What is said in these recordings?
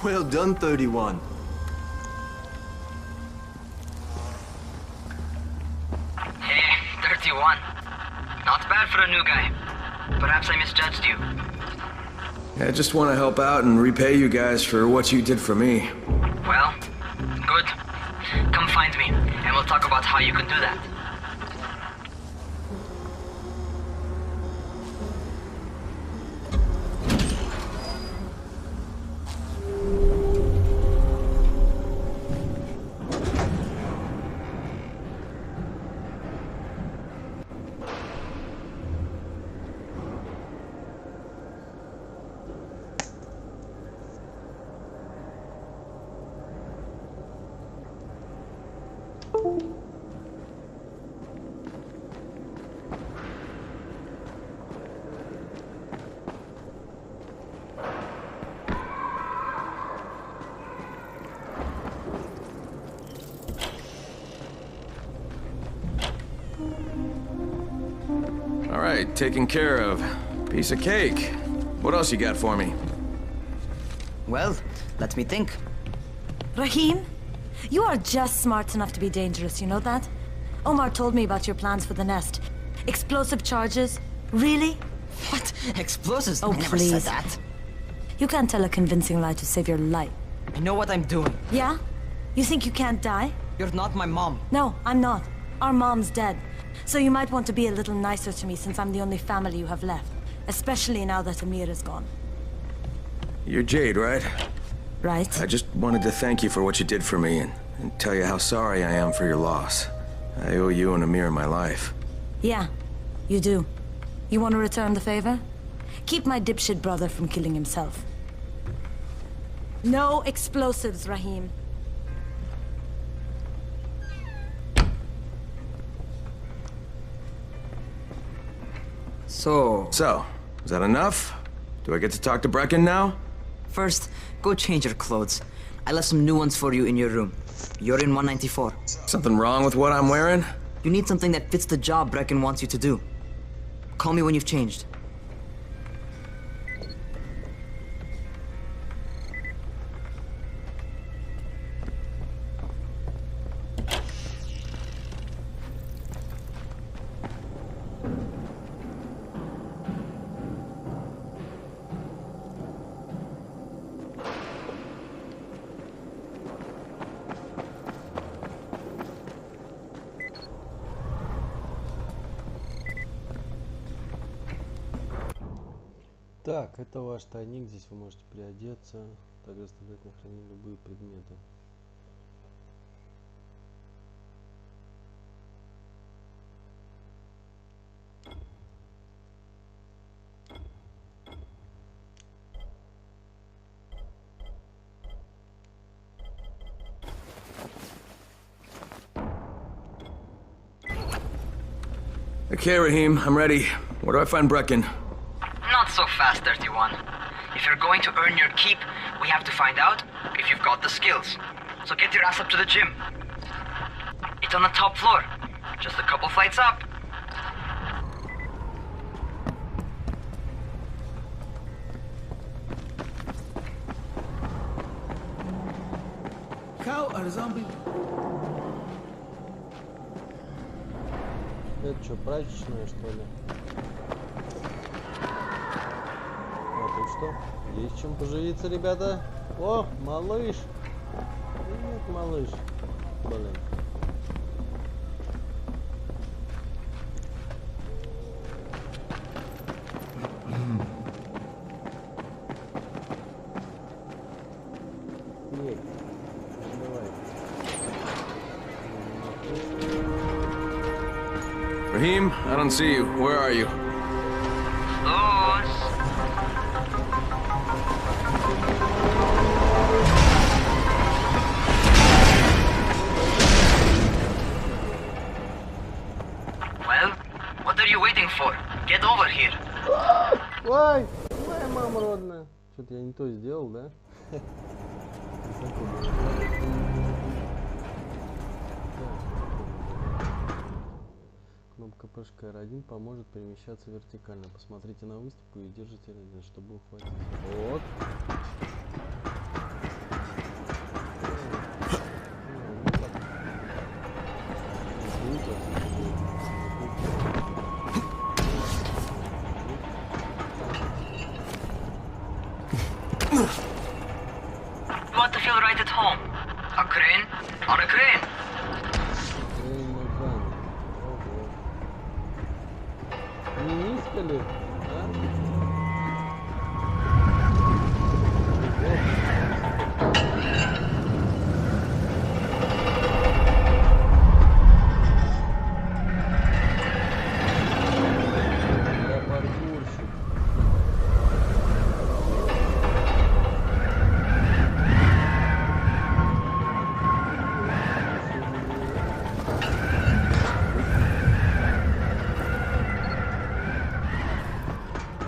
Well done, 31. Hey, 31. Not bad for a new guy. Perhaps I misjudged you. I just want to help out and repay you guys for what you did for me. Well, good. Come find me, and we'll talk about how you can do that. All right, taken care of. Piece of cake. What else you got for me? Well, let me think. Rahim, you are just smart enough to be dangerous, you know that? Omar told me about your plans for the nest. Explosive charges? Really? What? Explosives? Oh, I never said please. that. You can't tell a convincing lie to save your life. I know what I'm doing. Yeah? You think you can't die? You're not my mom. No, I'm not. Our mom's dead. So you might want to be a little nicer to me since I'm the only family you have left. Especially now that Amir is gone. You're Jade, right? Right? I just wanted to thank you for what you did for me and tell you how sorry I am for your loss. I owe you and Amir my life. Yeah, you do. You want to return the favor? Keep my dipshit brother from killing himself. No explosives, Rahim. So, Is that enough? Do I get to talk to Brecken now? first, go change your clothes. I left some new ones for you in your room. You're in 194. Something wrong with what I'm wearing? You need something that fits the job Brecken wants you to do. Call me when you've changed. Так, это ваш тайник, здесь вы можете приодеться, также оставлять на хранение любые предметы. Okay, Rahim, I'm ready. Where do I find Brecken? Not so fast, 31. If you're going to earn your keep, we have to find out if you've got the skills. So get your ass up to the gym. It's on the top floor. Just a couple flights up. Cow or zombie? Это что, прачечная, что ли? А тут что? Есть чем поживиться, ребята? О, малыш! Привет, малыш. Блин. Нет. Давай. Rahim, I don't see you. Where are you? Those. Well, what are you waiting for? Get over here. Ой, моя мама родная. Что-то я не то сделал, да? Кнопка ПШК-R1 поможет перемещаться вертикально. Посмотрите на выставку и держите R1, чтобы ухватить. Вот. You want to feel right at home? A crane? On a crane. Крейн на кране. Ого. Не низко ли? Я паркурщик.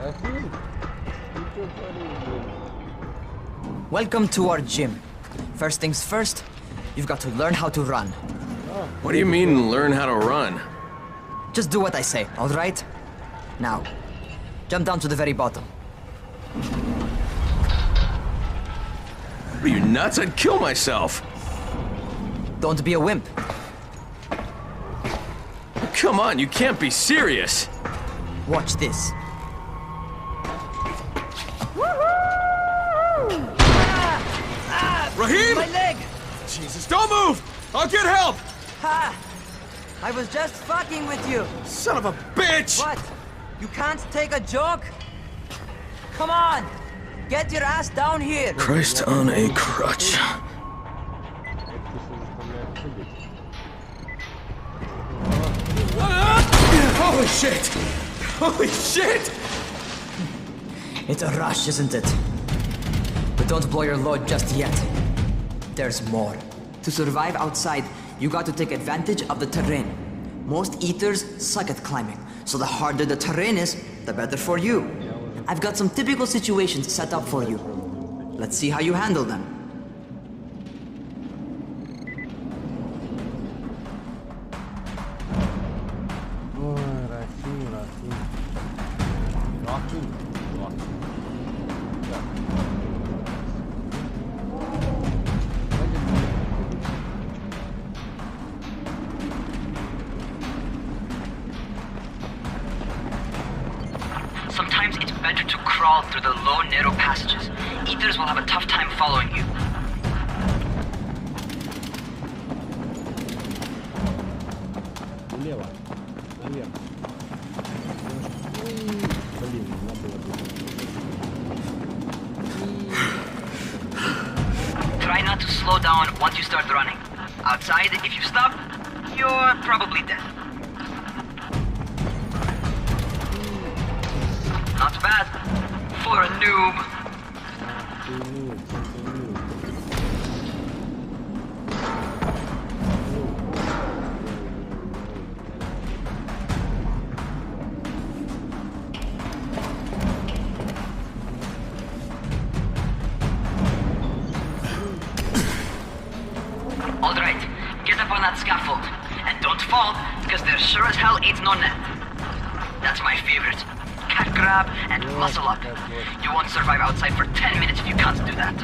Ахиль, ты чё творишь, блин? Welcome to our gym. First things first, you've got to learn how to run. What do you mean, learn how to run? Just do what I say, alright? Now, jump down to the very bottom. Are you nuts? I'd kill myself. Don't be a wimp. Come on, you can't be serious. Watch this. Raheem! My leg! Jesus, don't move! I'll get help! Ha! I was just fucking with you. Son of a bitch! What? You can't take a joke? Come on! Get your ass down here! Christ on a crutch. Holy shit! Holy shit! It's a rush, isn't it? But don't blow your load just yet. There's more. To survive outside, you got to take advantage of the terrain. Most eaters suck at climbing, so the harder the terrain is, the better for you. I've got some typical situations set up for you. Let's see how you handle them. Ой, Рахим. Sometimes it's better to crawl through the low, narrow passages. Eaters will have a tough time following you. Влево. Наверх. Блин, надо было Try not to slow down once you start running. Outside, if you stop, you're probably dead. Not bad for a noob. Alright, get up on that scaffold. And don't fall, because there sure as hell ain't no net. That's my favorite. Cat grab and muscle up. You won't survive outside for 10 minutes if you can't do that.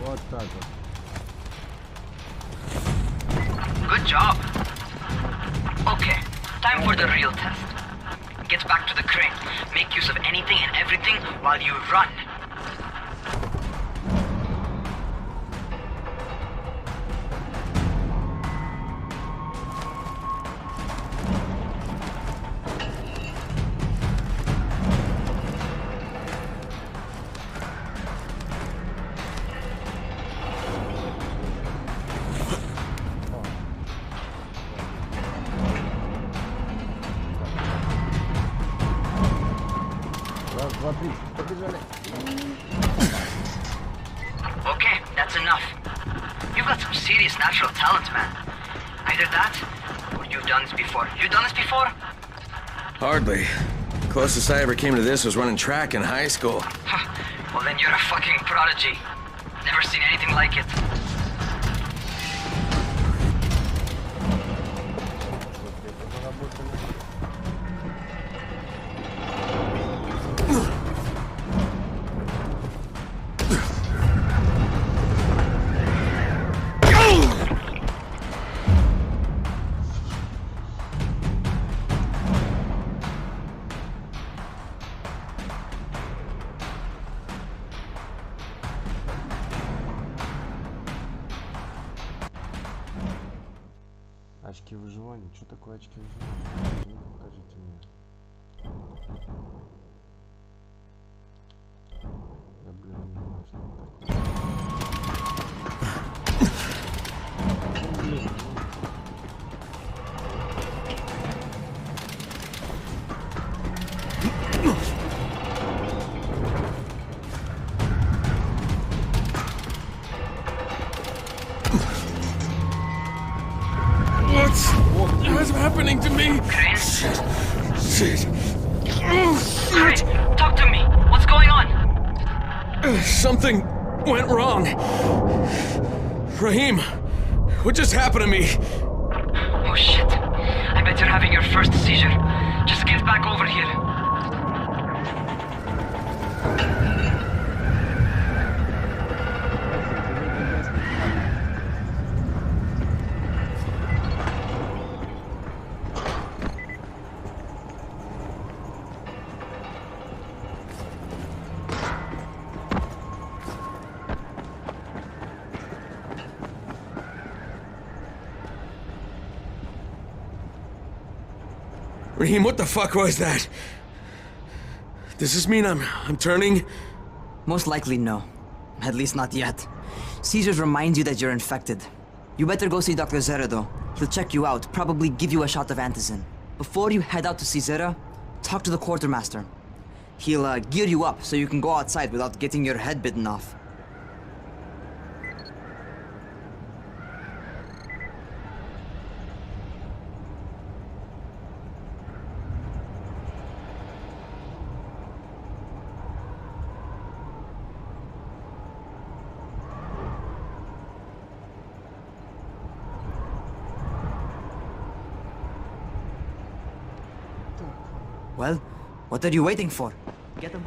Вот так вот. Good job. Okay, time for the real test. Get back to the crane. Make use of anything and everything while you run. Okay, that's enough. You've got some serious natural talent, man. Either that, or you've done this before. You done this before? Hardly. Closest I ever came to this was running track in high school. Well, then you're a fucking prodigy. Never seen anything like it. Очки выживания. Что такое очки выживания? Ну, покажите мне. Я, блин, не знаю, что это такое. Блин. What's happening to me? Crane? Shit. Crane, talk to me. What's going on? Something went wrong. Rahim, what just happened to me? Oh shit. I bet you're having your first seizure. Just get back over here. Raheem, what the fuck was that? Does this mean I'm turning? Most likely no. At least not yet. Seizures remind you that you're infected. You better go see Dr. Zera though. He'll check you out, probably give you a shot of antizin. Before you head out to see Zera, talk to the quartermaster. He'll gear you up so you can go outside without getting your head bitten off. Well, what are you waiting for? Get him.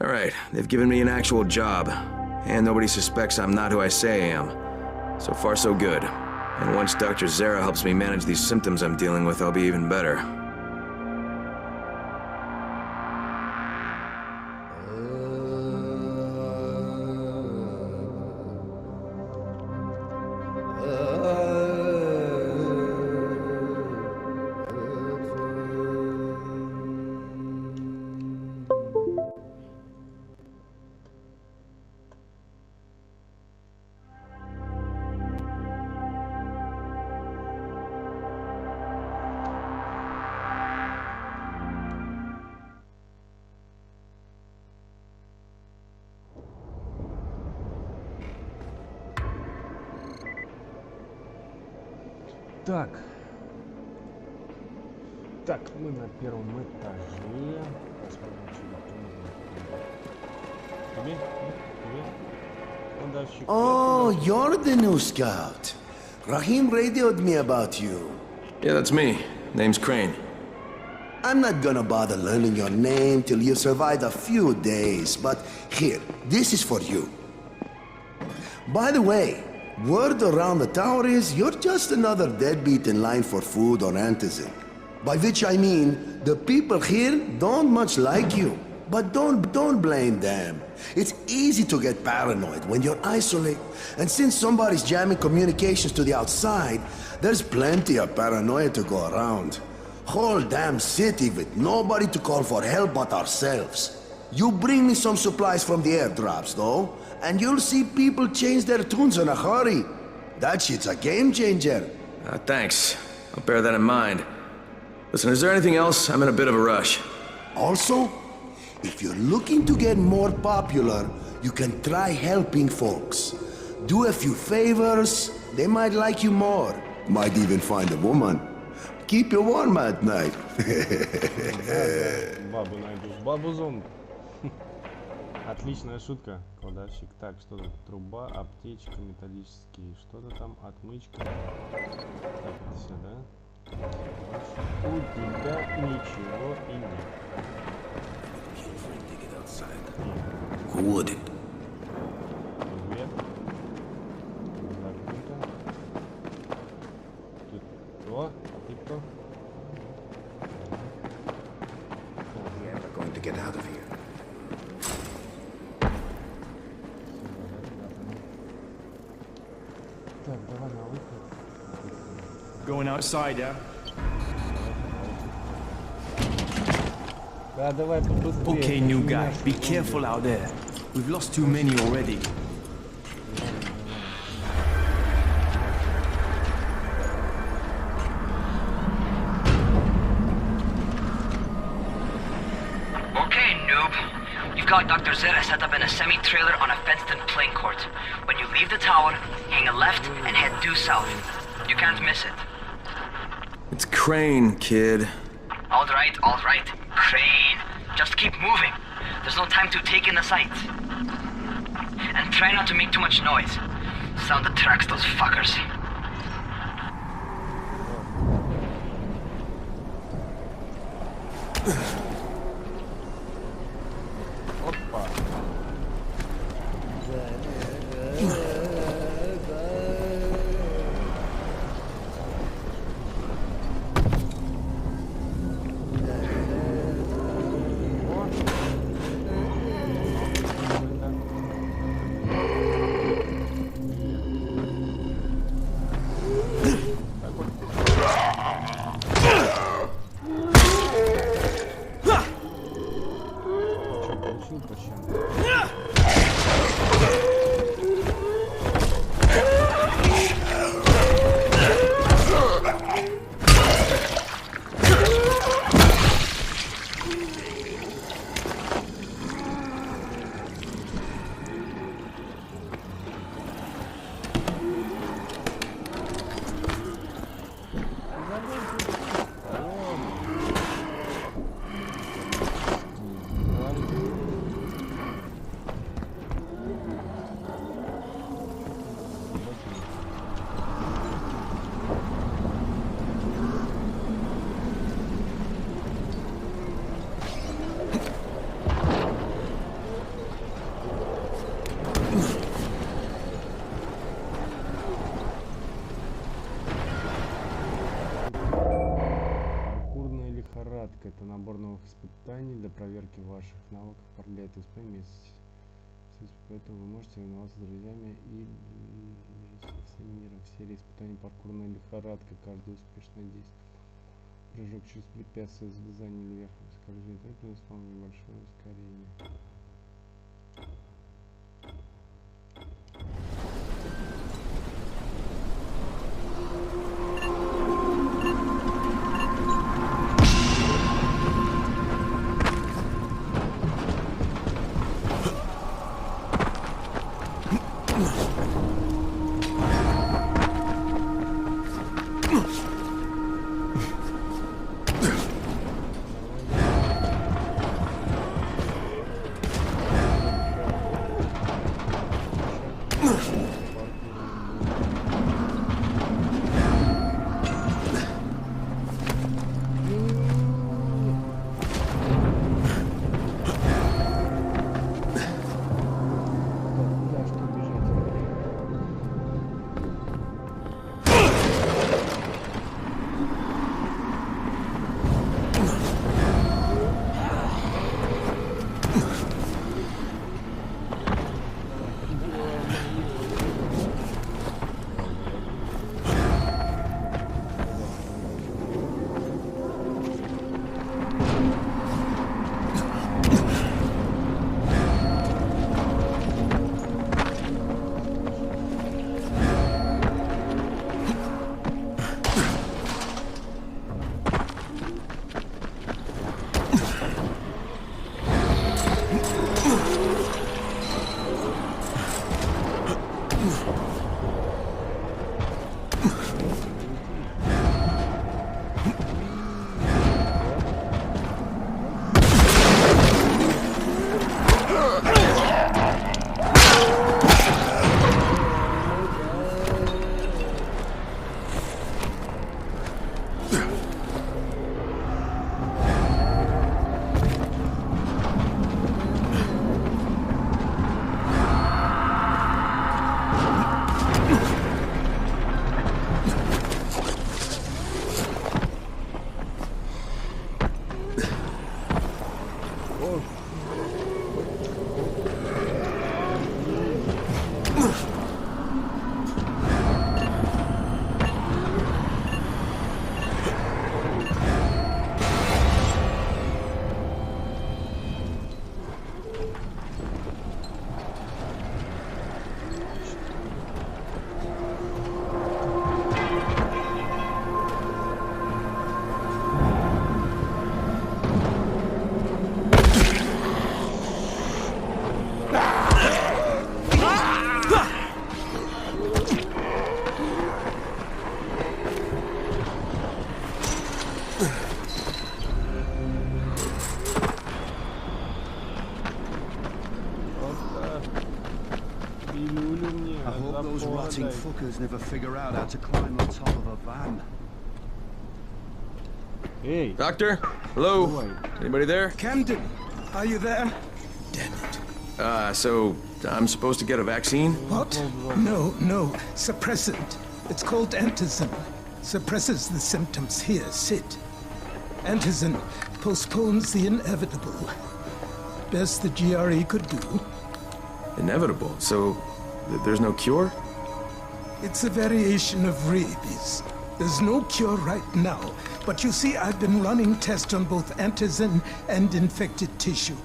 All right, they've given me an actual job. And nobody suspects I'm not who I say I am. So far, so good. And once Dr. Zera helps me manage these symptoms I'm dealing with, I'll be even better. Так. Так, мы на первом этаже. Посмотрим, что тут можно. Oh, you're the new scout. Rahim radioed me about you. Yeah, that's me. Name's Crane. I'm not gonna bother learning your name till you survived a few days, but here, this is for you. By the way, word around the tower is you're just another deadbeat in line for food or antizin. By which I mean, the people here don't much like you. But don't blame them. It's easy to get paranoid when you're isolated. And since somebody's jamming communications to the outside, there's plenty of paranoia to go around. Whole damn city with nobody to call for help but ourselves. You bring me some supplies from the airdrops, though, and you'll see people change their tunes in a hurry. That shit's a game changer. Thanks. I'll bear that in mind. Listen, is there anything else? I'm in a bit of a rush. Also, if you're looking to get more popular, you can try helping folks. Do a few favors, they might like you more. Might even find a woman. Keep you warm at night. Бабу найдешь. Бабу зомби. Отличная шутка, кладовщик. Так, что тут? Труба, аптечка, металлические. Что-то там, отмычка. Так, это все, да? У тебя ничего и нет. Who wouldn't? Дверь. Закрыто. Тут кто? Ты кто? Yeah, we're going to get out of here. Так, давай на выход. Going outside, yeah? Да, давай побыстрее. Okay, new guy. Be careful out there. We've lost too many already. Okay, noob. You've got Dr. Zera set up in a semi-trailer on a fenced-in playing court. When you leave the tower, hang a left and head due south. You can't miss it. It's Crane, kid. All right. Crane. Just keep moving. There's no time to take in the sights. And try not to make too much noise. Sound attracts those fuckers. Опа. Это набор новых испытаний для проверки ваших навыков. Для этого испытания поэтому вы можете соревноваться с друзьями и со всем миром. В серии испытаний паркурная лихорадка. Каждое успешное действие. Прыжок через препятствие, залезание вверх, скольжение. Это с вами небольшое ускорение. Rotting fuckers never figure out how to climb on top of a van. Эй, Doctor? Hello? давай. Anybody there? Camden, are you there? Damn it. So I'm supposed to get a vaccine? What? No. Suppressant. It's called antizin. Suppresses the symptoms. Here, sit. Antizin postpones the inevitable. Best the GRE could do. Inevitable. So there's no cure? It's a variation of rabies. There's no cure right now, but you see, I've been running tests on both antizin and infected tissue.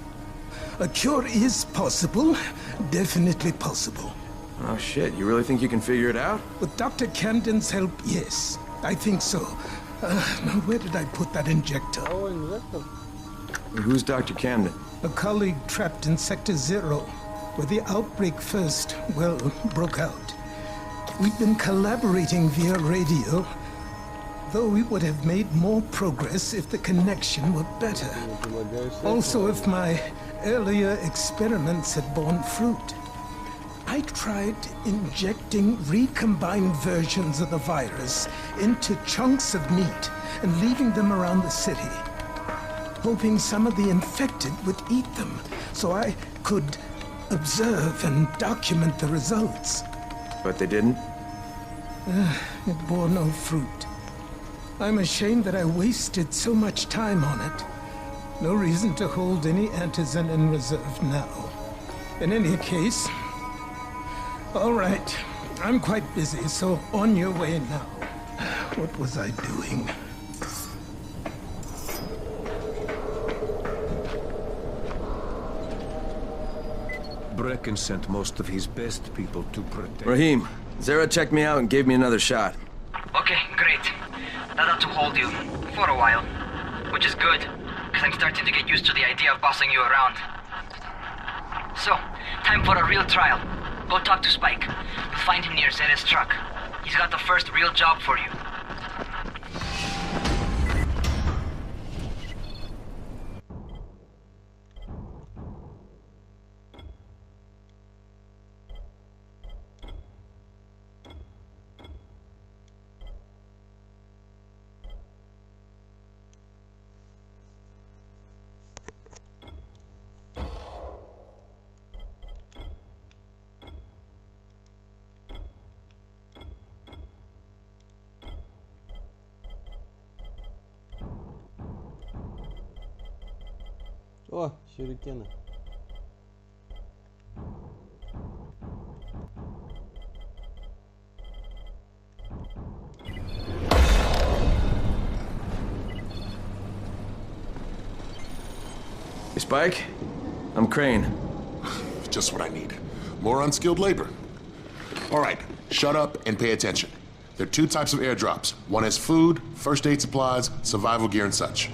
A cure is possible, definitely possible. Oh shit, you really think you can figure it out? With Dr. Camden's help, yes, I think so. Now, where did I put that injector? О, инжектор. Who's Dr. Camden? A colleague trapped in Sector Zero, where the outbreak first, well, broke out. We've been collaborating via radio, though we would have made more progress if the connection were better. Предлагаю с Also, if my earlier experiments had borne fruit. I tried injecting recombined versions of the virus into chunks of meat and leaving them around the city, hoping some of the infected would eat them so I could observe and document the results. But they didn't? It bore no fruit. I'm ashamed that I wasted so much time on it. No reason to hold any antizin in reserve now. In any case, all right, I'm quite busy, so on your way now. What was I doing? Brecken sent most of his best people to protect... Rahim, Zara checked me out and gave me another shot. Okay, great. That ought to hold you. For a while. Which is good, because I'm starting to get used to the idea of bossing you around. So, time for a real trial. Go talk to Spike. You'll find him near Zera's truck. He's got the first real job for you. О, сюрикены. Hey, Spike? I'm Crane. Just what I need. More unskilled labor. All right, shut up and pay attention. There are two types of airdrops. One has food, first aid supplies, survival gear, and such.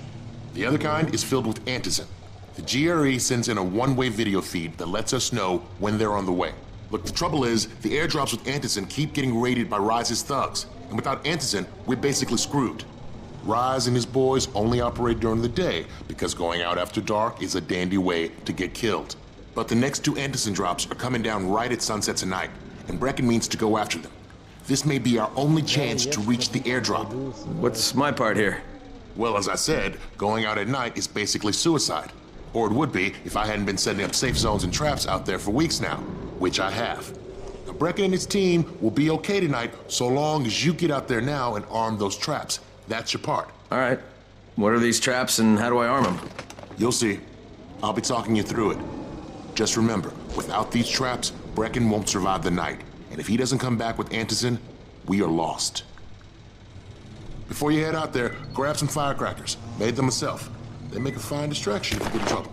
The other kind is filled with antizin. The GRE sends in a one-way video feed that lets us know when they're on the way. Look, the trouble is, the airdrops with antizin keep getting raided by Rise's thugs, and without antizin, we're basically screwed. Rise and his boys only operate during the day because going out after dark is a dandy way to get killed. But the next two antizin drops are coming down right at sunset tonight, and Brecken means to go after them. This may be our only chance to reach the airdrop. What's my part here? Well, as I said, going out at night is basically suicide. Or it would be if I hadn't been setting up safe zones and traps out there for weeks now, which I have. Now, Brecken and his team will be okay tonight so long as you get out there now and arm those traps. That's your part. All right. What are these traps and how do I arm them? You'll see. I'll be talking you through it. Just remember, without these traps, Brecken won't survive the night. And if he doesn't come back with antizin, we are lost. Before you head out there, grab some firecrackers. Made them myself. They make a fine distraction if you get in trouble.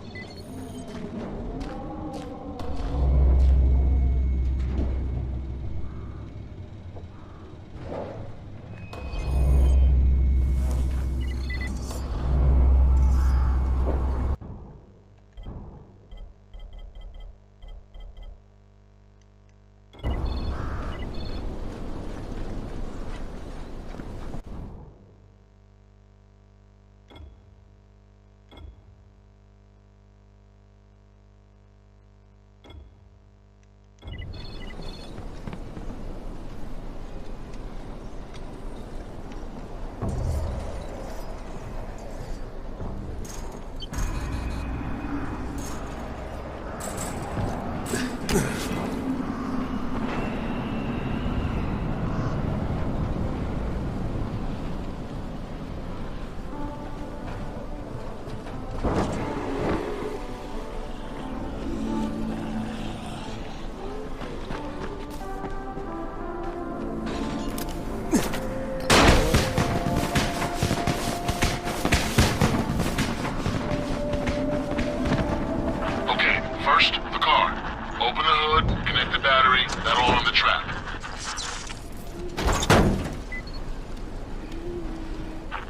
First, the car. Open the hood, connect the battery, that'll arm the trap.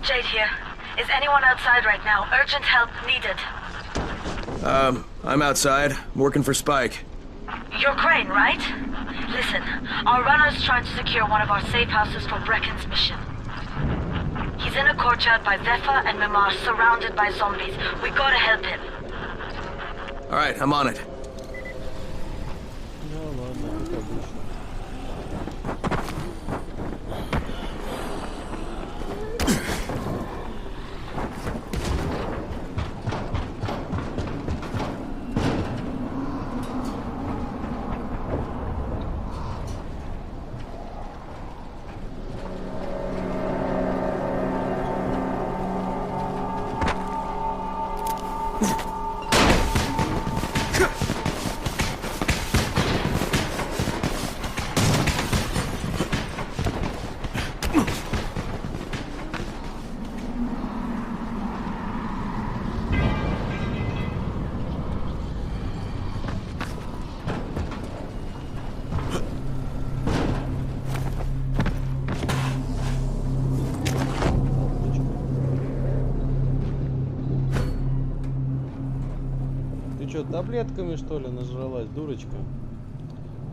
Jade here. Is anyone outside right now? Urgent help needed. I'm outside. I'm working for Spike. You're Crane, right? Listen, our runner's trying to secure one of our safe houses for Brecken's mission. He's in a courtyard by Vefa and Mimar, surrounded by zombies. We gotta help him. Alright, I'm on it. Ну ладно, как обычно. Ты что, таблетками что ли нажралась, дурочка?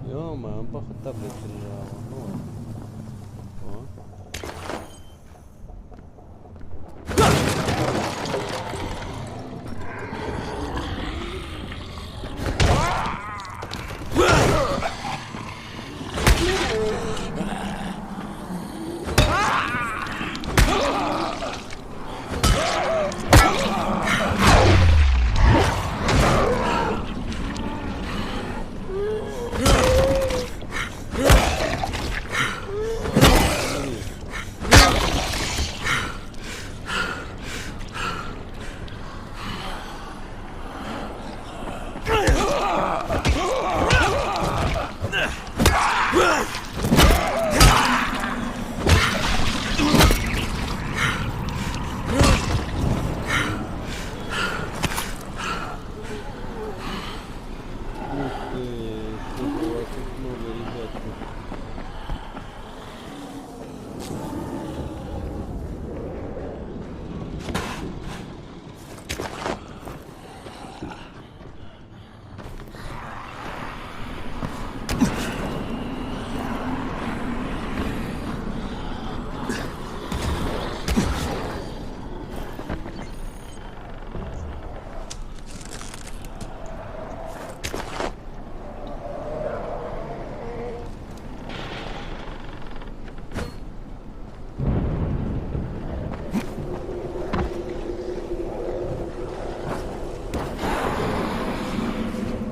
Ё-моё, походу таблетки нажрала. Ну, о.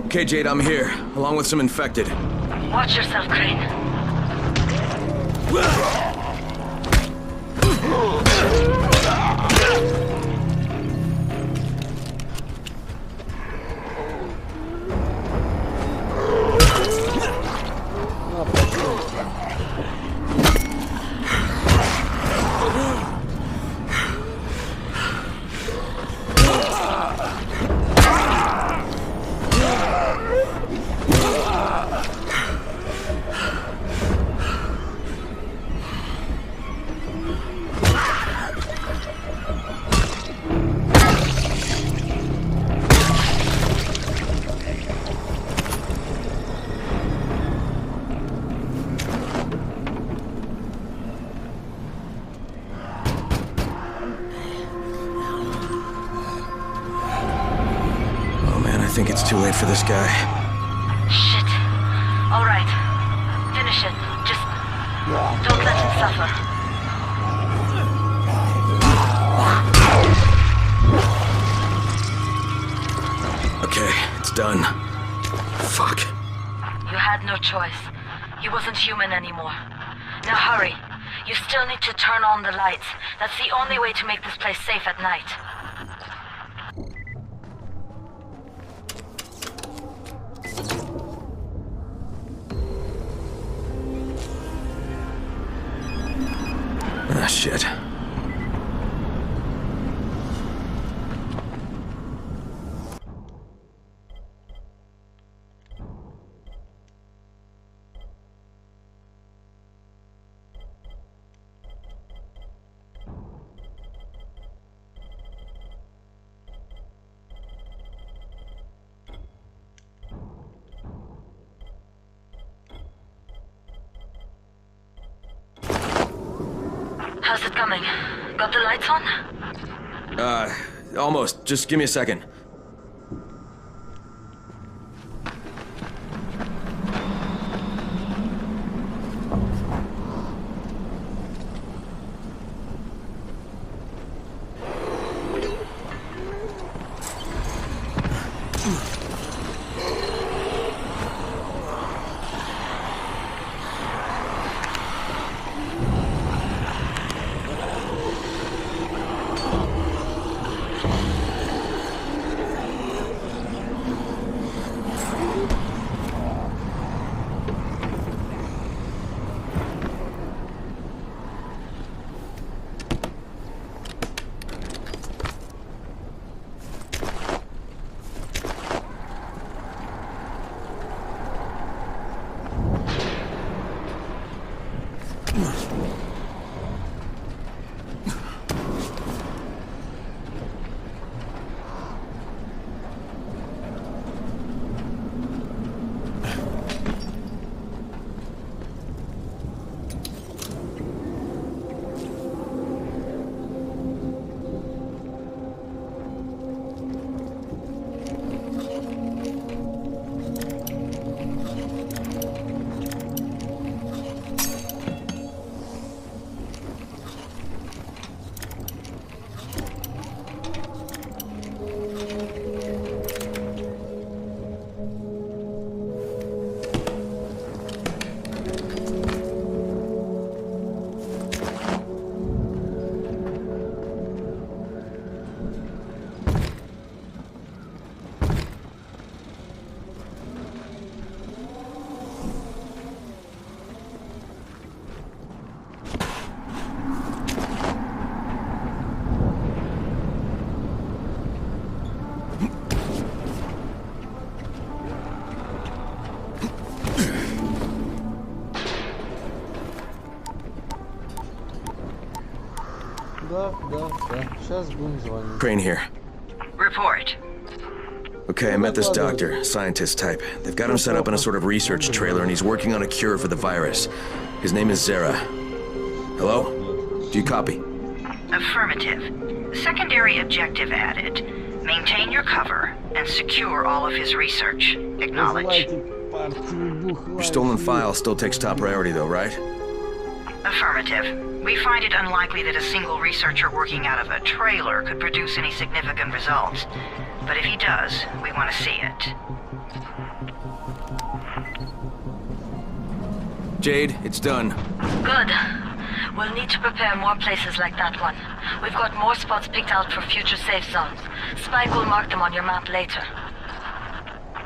Okay, Jade, I'm here, along with some infected. Watch yourself, Crane. I think it's too late for this guy. Shit. All right. Finish it. Just don't let him suffer. Okay, it's done. Fuck. You had no choice. He wasn't human anymore. Now hurry. You still need to turn on the lights. That's the only way to make this place safe at night. Ah, shit. How's it coming? Got the lights on? Almost. Just give me a second. Да. Сейчас будем звонить. Crane here. Report. Okay, I met this doctor, scientist type. They've got him set up in a sort of research trailer and he's working on a cure for the virus. His name is Zera. Hello? Do you copy? Affirmative. Secondary objective added. Maintain your cover and secure all of his research. Acknowledge. Your stolen file still takes top priority though, right? Affirmative. We find it unlikely that a single researcher working out of a trailer could produce any significant results. But if he does, we want to see it. Jade, it's done. Good. We'll need to prepare more places like that one. We've got more spots picked out for future safe zones. Spike will mark them on your map later.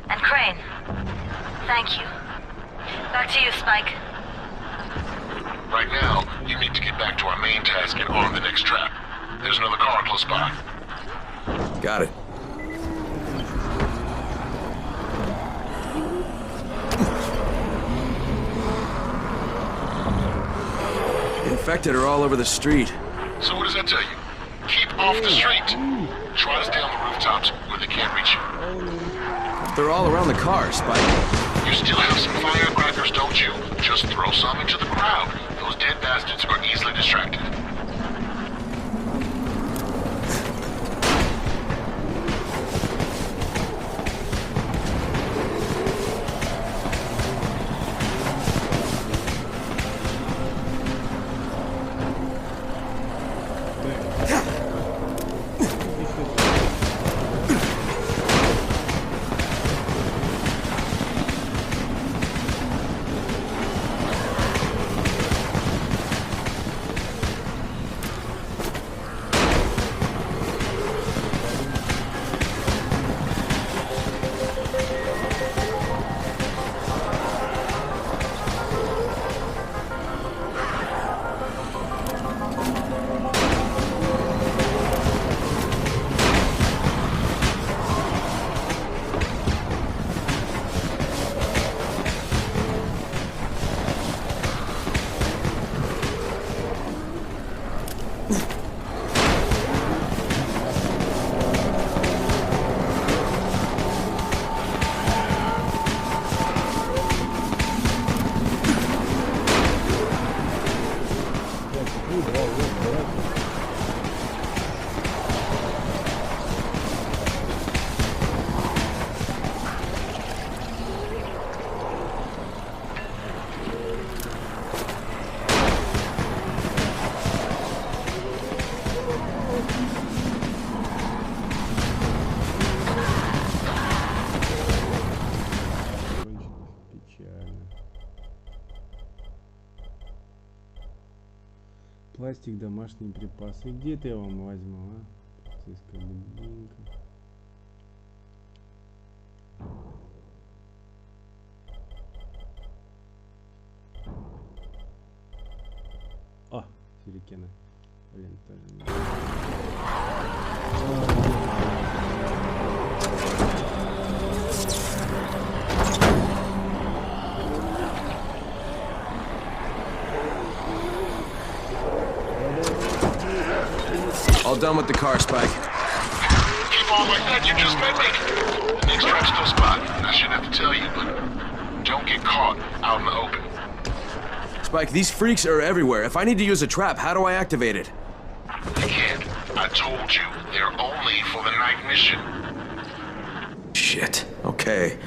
And Crane, thank you. Back to you, Spike. Right now, you need to get back to our main task and arm the next trap. There's another car close by. Got it. The infected are all over the street. So what does that tell you? Keep off the street. Try to stay on the rooftops where they can't reach you. They're all around the car, Spike. You still have some firecrackers, don't you? Just throw some into the crowd. Those dead bastards are easily distracted. пластик, домашние припасы. Где это я вам возьму, а? Полицейская дубинка. О, сюрикены. Блин, тоже не... All done with the car, Spike. Keep on like that, you just might make it. The next trap's still spot. I shouldn't have to tell you, but don't get caught out in the open. Spike, these freaks are everywhere. If I need to use a trap, how do I activate it? You can't. I told you, they're only for the night mission. Shit. Okay.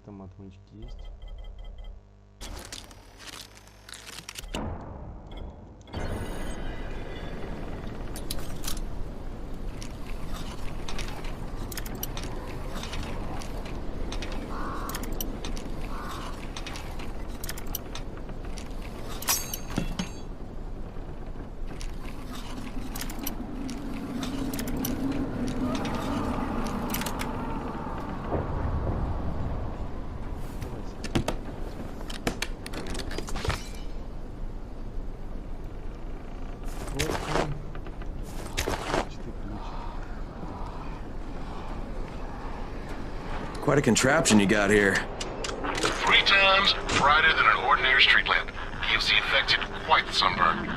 Там отмычки есть. Quite a contraption you got here. 3 times brighter than an ordinary street lamp. Gives the infected quite the sunburn.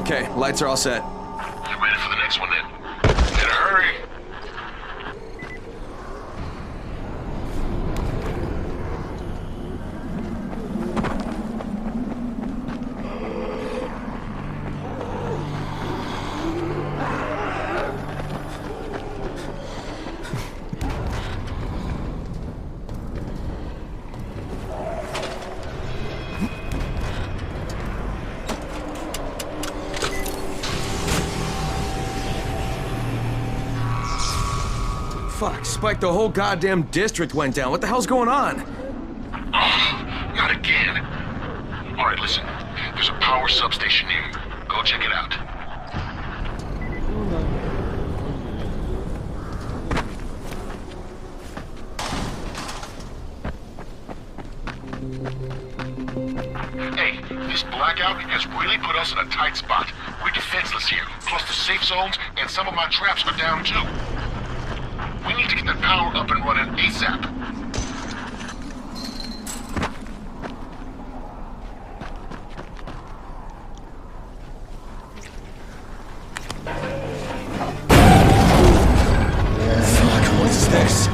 Okay, lights are all set. You ready for the next one then? In a hurry. Fuck, Spike, the whole goddamn district went down. What the hell's going on? Oh, not again. All right, listen. There's a power substation here. Go check it out. Hey, this blackout has really put us in a tight spot. We're defenseless here. Plus the safe zones and some of my traps are down too. We need to get the power up and running ASAP. Fuck, what's this?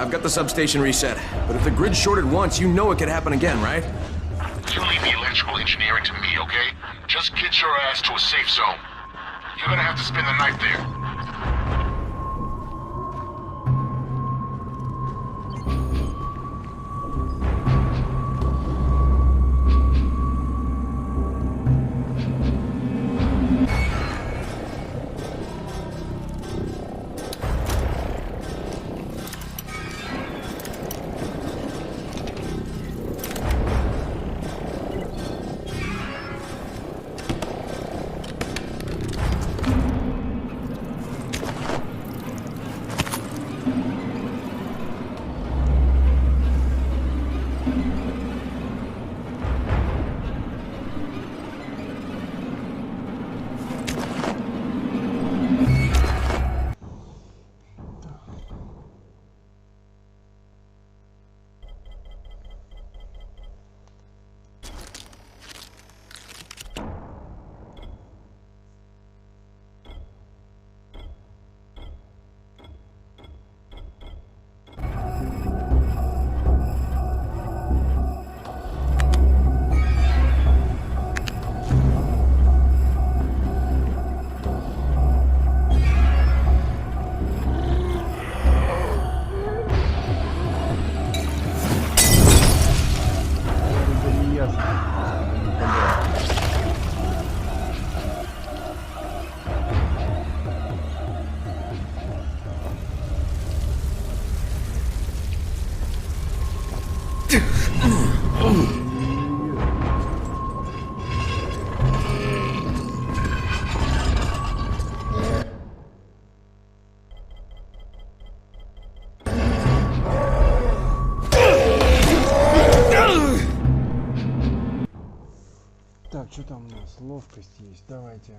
I've got the substation reset. But if the grid shorted once, you know it could happen again, right? You leave the electrical engineering to me, okay? Just get your ass to a safe zone. You're gonna have to spend the night there. Так, что там у нас? Ловкость есть. Давайте.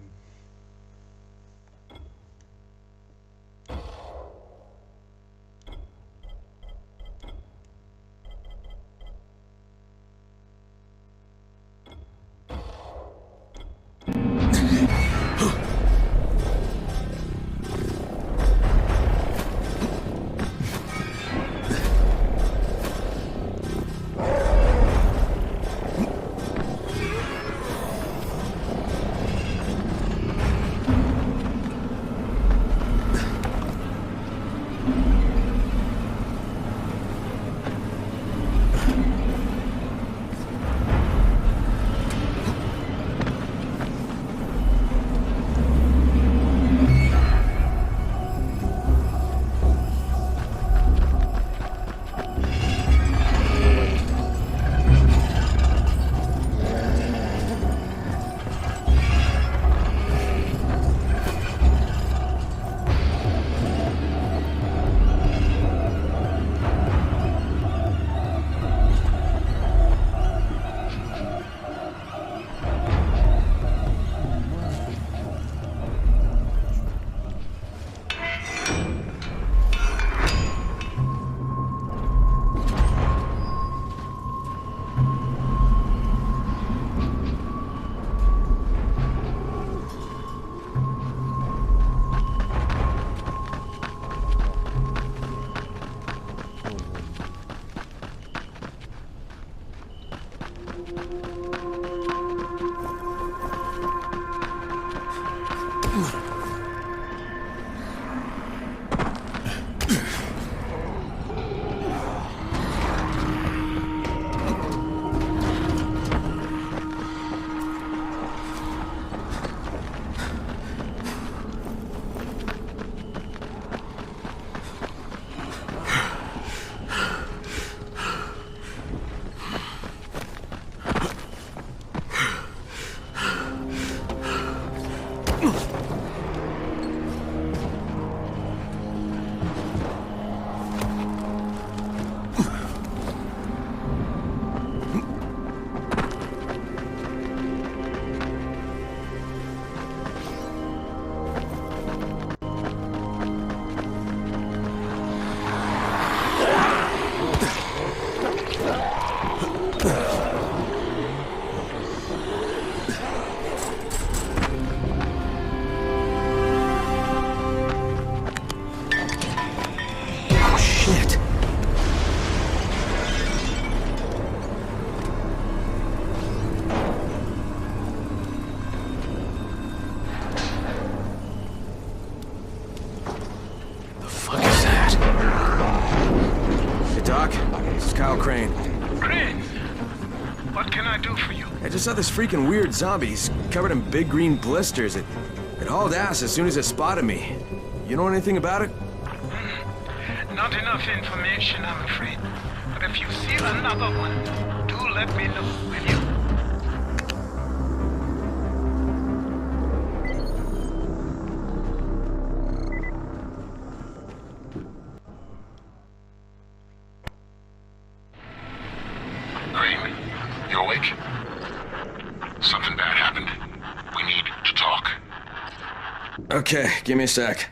I just saw this freaking weird zombie. He's covered in big green blisters. It hauled ass as soon as it spotted me. You know anything about it? Not enough information, I'm afraid. But if you see another one, do let me know, will you? Crane, you awake? Something bad happened. We need to talk. Okay, give me a sec.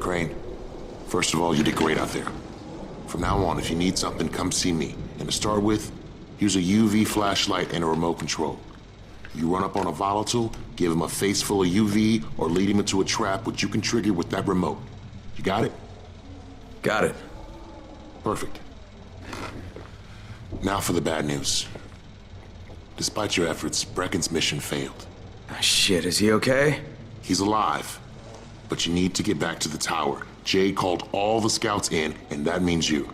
Crane, first of all, you did great out there. From now on, if you need something, come see me. And to start with, here's a UV flashlight and a remote control. You run up on a volatile, give him a face full of UV, or lead him into a trap which you can trigger with that remote. You got it? Got it. Perfect. Now for the bad news. Despite your efforts, Brecken's mission failed. Shit, is he okay? He's alive. But you need to get back to the tower. Jade called all the scouts in, and that means you.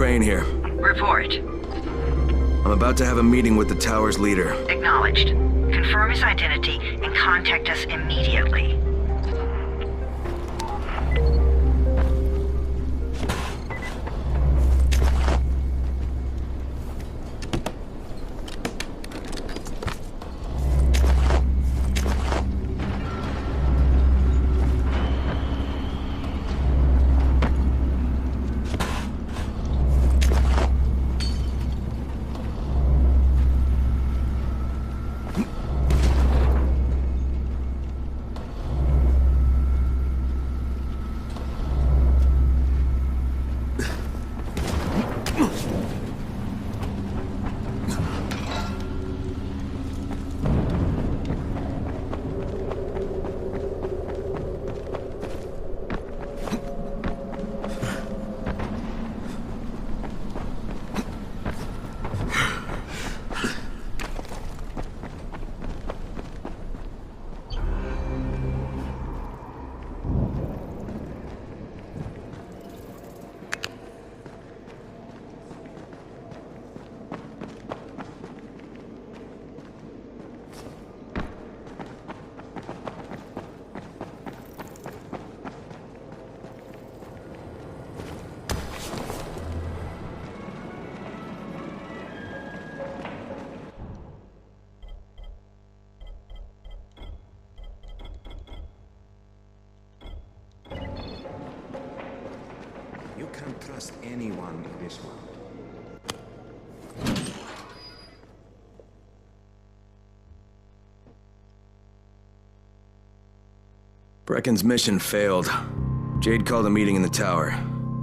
Crane here. Report. I'm about to have a meeting with the tower's leader. Acknowledged. Confirm his identity and contact us immediately. You can't trust anyone in this world. Brecken's mission failed. Jade called a meeting in the tower.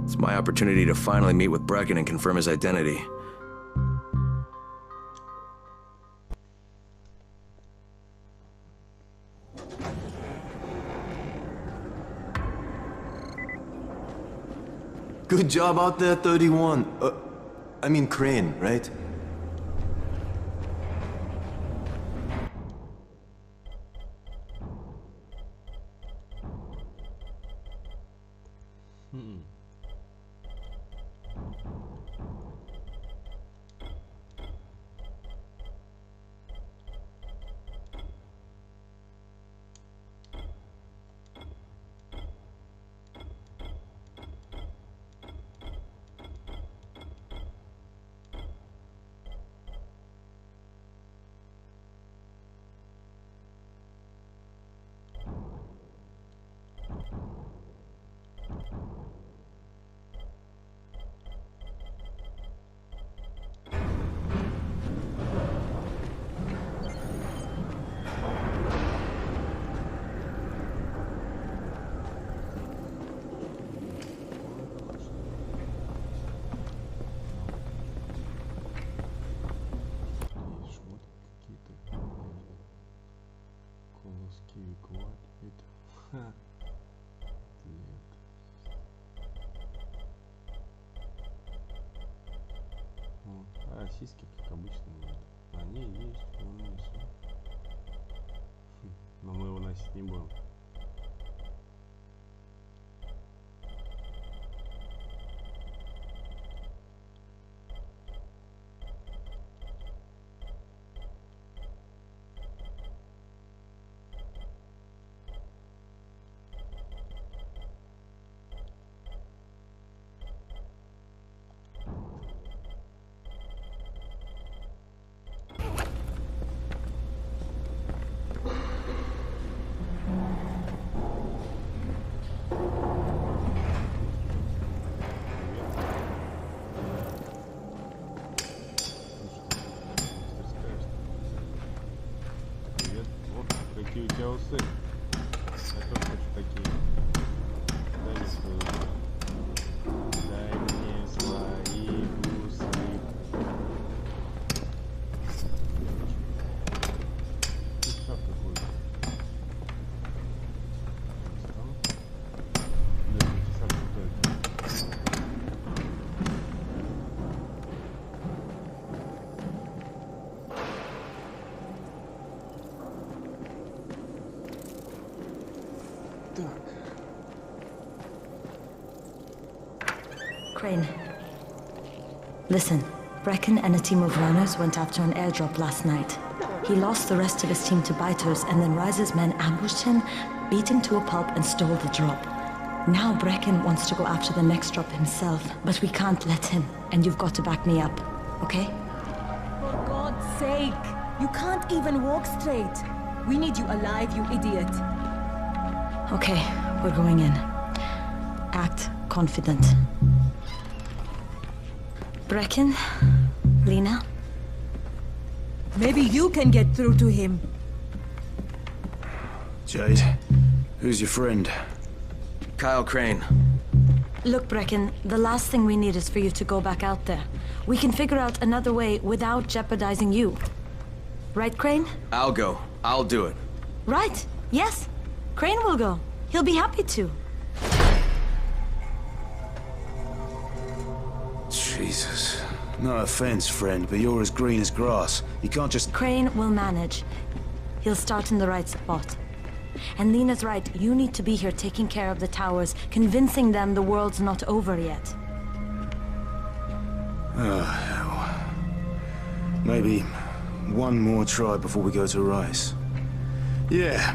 It's my opportunity to finally meet with Brecken and confirm his identity. Good job out there, 31. I mean Crane, right? А сиськи, как обычно, нет. Они есть, вон внизу. Но мы его носить не будем. Какие у тебя усы? Я тоже хочу такие. Дай мне свои усы. Ты шаг какой? Да, шаг какой-то. Crane. Listen, Brecken and a team of runners went after an airdrop last night. He lost the rest of his team to biters, and then Rise's men ambushed him, beat him to a pulp, and stole the drop. Now Brecken wants to go after the next drop himself, but we can't let him, and you've got to back me up, okay? For God's sake! You can't even walk straight! We need you alive, you idiot! Okay, we're going in. Act confident. Brecken? Lena? Maybe you can get through to him. Jade, who's your friend? Kyle Crane. Look, Brecken, the last thing we need is for you to go back out there. We can figure out another way without jeopardizing you. Right, Crane? I'll go. I'll do it. Right. Yes. Crane will go. He'll be happy to. Jesus. No offense, friend, but you're as green as grass. You can't just... Crane will manage. He'll start in the right spot. And Lena's right, you need to be here taking care of the towers, convincing them the world's not over yet. Oh, hell. Maybe one more try before we go to Rice. Yeah,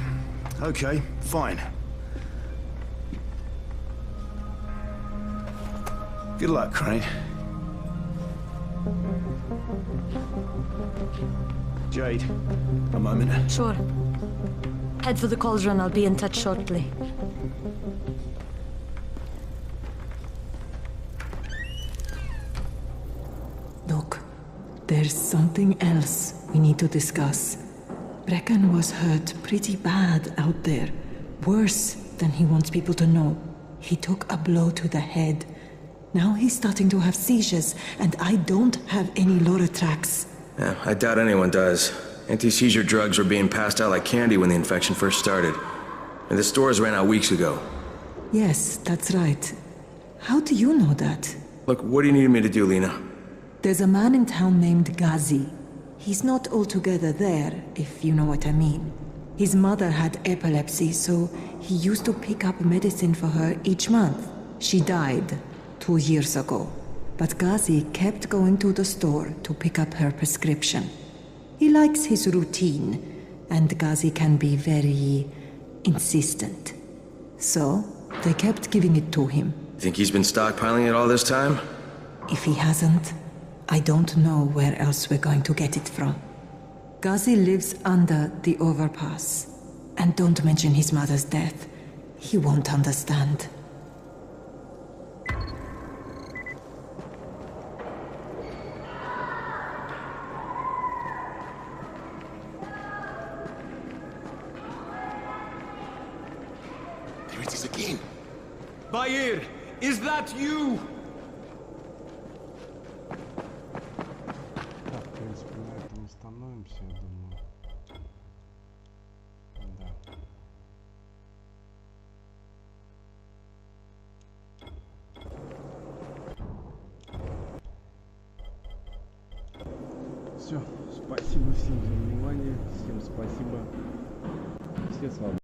okay, fine. Good luck, Crane. Jade, a moment. Sure. Head for the cauldron, I'll be in touch shortly. Look, there's something else we need to discuss. Brecken was hurt pretty bad out there. Worse than he wants people to know. He took a blow to the head. Now he's starting to have seizures, and I don't have any Loratrax. Yeah, I doubt anyone does. Anti-seizure drugs were being passed out like candy when the infection first started. And the stores ran out weeks ago. Yes, that's right. How do you know that? Look, what do you need me to do, Lena? There's a man in town named Ghazi. He's not altogether there, if you know what I mean. His mother had epilepsy, so he used to pick up medicine for her each month. She died 2 years ago, but Ghazi kept going to the store to pick up her prescription. He likes his routine, and Ghazi can be very insistent. So, they kept giving it to him. Think he's been stockpiling it all this time? If he hasn't, I don't know where else we're going to get it from. Ghazi lives under the overpass. And don't mention his mother's death. He won't understand. There it is again. Bayer, is that you? Так, в принципе, на этом остановимся, я думаю. Да. Все, спасибо всем за внимание, всем спасибо, все свободны.